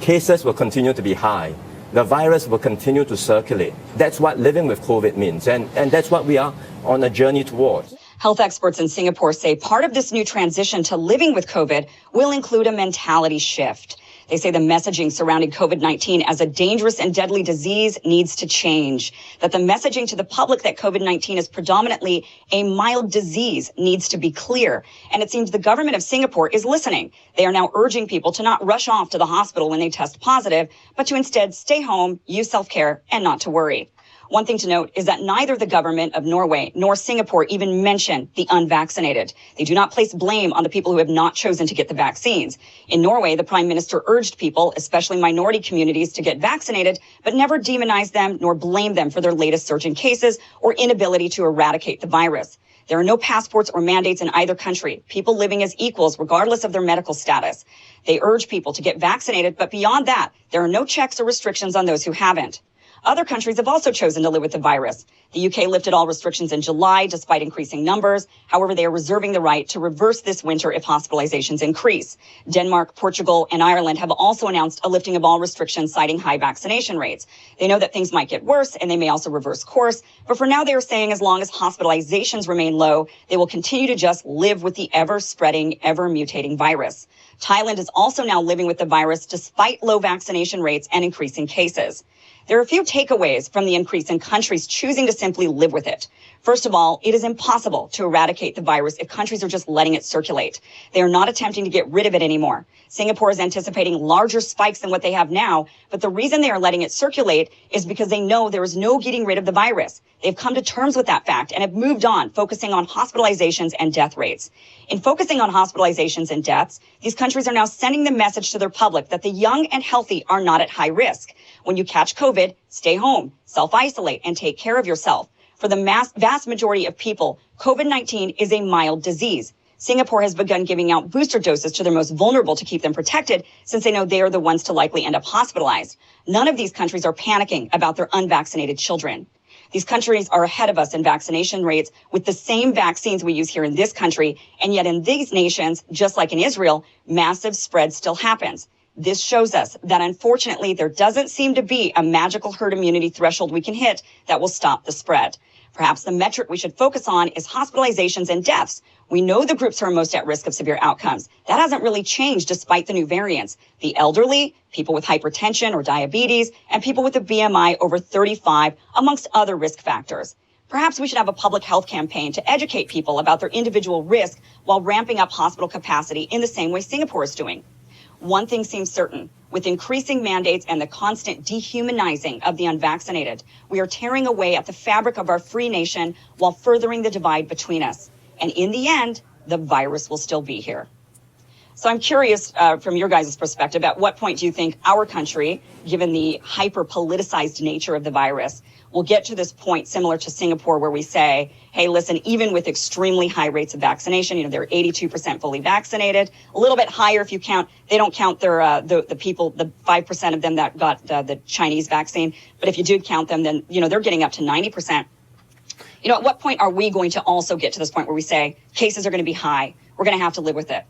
cases will continue to be high. The virus will continue to circulate. That's what living with COVID means. And that's what we are on a journey towards. Health experts in Singapore say part of this new transition to living with COVID will include a mentality shift. They say the messaging surrounding COVID-19 as a dangerous and deadly disease needs to change, that the messaging to the public that COVID-19 is predominantly a mild disease needs to be clear. And it seems the government of Singapore is listening. They are now urging people to not rush off to the hospital when they test positive, but to instead stay home, use self-care, and not to worry. One thing to note is that neither the government of Norway nor Singapore even mention the unvaccinated. They do not place blame on the people who have not chosen to get the vaccines. In Norway, the prime minister urged people, especially minority communities, to get vaccinated, but never demonized them nor blamed them for their latest surge in cases or inability to eradicate the virus. There are no passports or mandates in either country, people living as equals regardless of their medical status. They urge people to get vaccinated, but beyond that, there are no checks or restrictions on those who haven't. Other countries have also chosen to live with the virus. The UK lifted all restrictions in July despite increasing numbers. However, they are reserving the right to reverse this winter if hospitalizations increase. Denmark, Portugal, and Ireland have also announced a lifting of all restrictions, citing high vaccination rates. They know that things might get worse and they may also reverse course. But for now, they are saying as long as hospitalizations remain low, they will continue to just live with the ever-spreading, ever-mutating virus. Thailand is also now living with the virus despite low vaccination rates and increasing cases. There are a few takeaways from the increase in countries choosing to simply live with it. First of all, it is impossible to eradicate the virus if countries are just letting it circulate. They are not attempting to get rid of it anymore. Singapore is anticipating larger spikes than what they have now, but the reason they are letting it circulate is because they know there is no getting rid of the virus. They've come to terms with that fact and have moved on, focusing on hospitalizations and death rates. In focusing on hospitalizations and deaths, these countries are now sending the message to their public that the young and healthy are not at high risk. When you catch COVID, stay home, self-isolate, and take care of yourself. For the vast majority of people, COVID-19 is a mild disease. Singapore has begun giving out booster doses to their most vulnerable to keep them protected, since they know they are the ones to likely end up hospitalized. None of these countries are panicking about their unvaccinated children. These countries are ahead of us in vaccination rates with the same vaccines we use here in this country. And yet in these nations, just like in Israel, massive spread still happens. This shows us that, unfortunately, there doesn't seem to be a magical herd immunity threshold we can hit that will stop the spread. Perhaps the metric we should focus on is hospitalizations and deaths. We know the groups who are most at risk of severe outcomes. That hasn't really changed despite the new variants. The elderly, people with hypertension or diabetes, and people with a BMI over 35, amongst other risk factors. Perhaps we should have a public health campaign to educate people about their individual risk while ramping up hospital capacity in the same way Singapore is doing. One thing seems certain. With increasing mandates and the constant dehumanizing of the unvaccinated, we are tearing away at the fabric of our free nation while furthering the divide between us. And in the end, the virus will still be here. So I'm curious from your guys' perspective, at what point do you think our country, given the hyper-politicized nature of the virus, will get to this point similar to Singapore where we say, hey, listen, even with extremely high rates of vaccination, they're 82% fully vaccinated, a little bit higher if you count, they don't count their the people, the 5% of them that got the Chinese vaccine. But if you do count them, then, they're getting up to 90%. At what point are we going to also get to this point where we say cases are going to be high? We're going to have to live with it.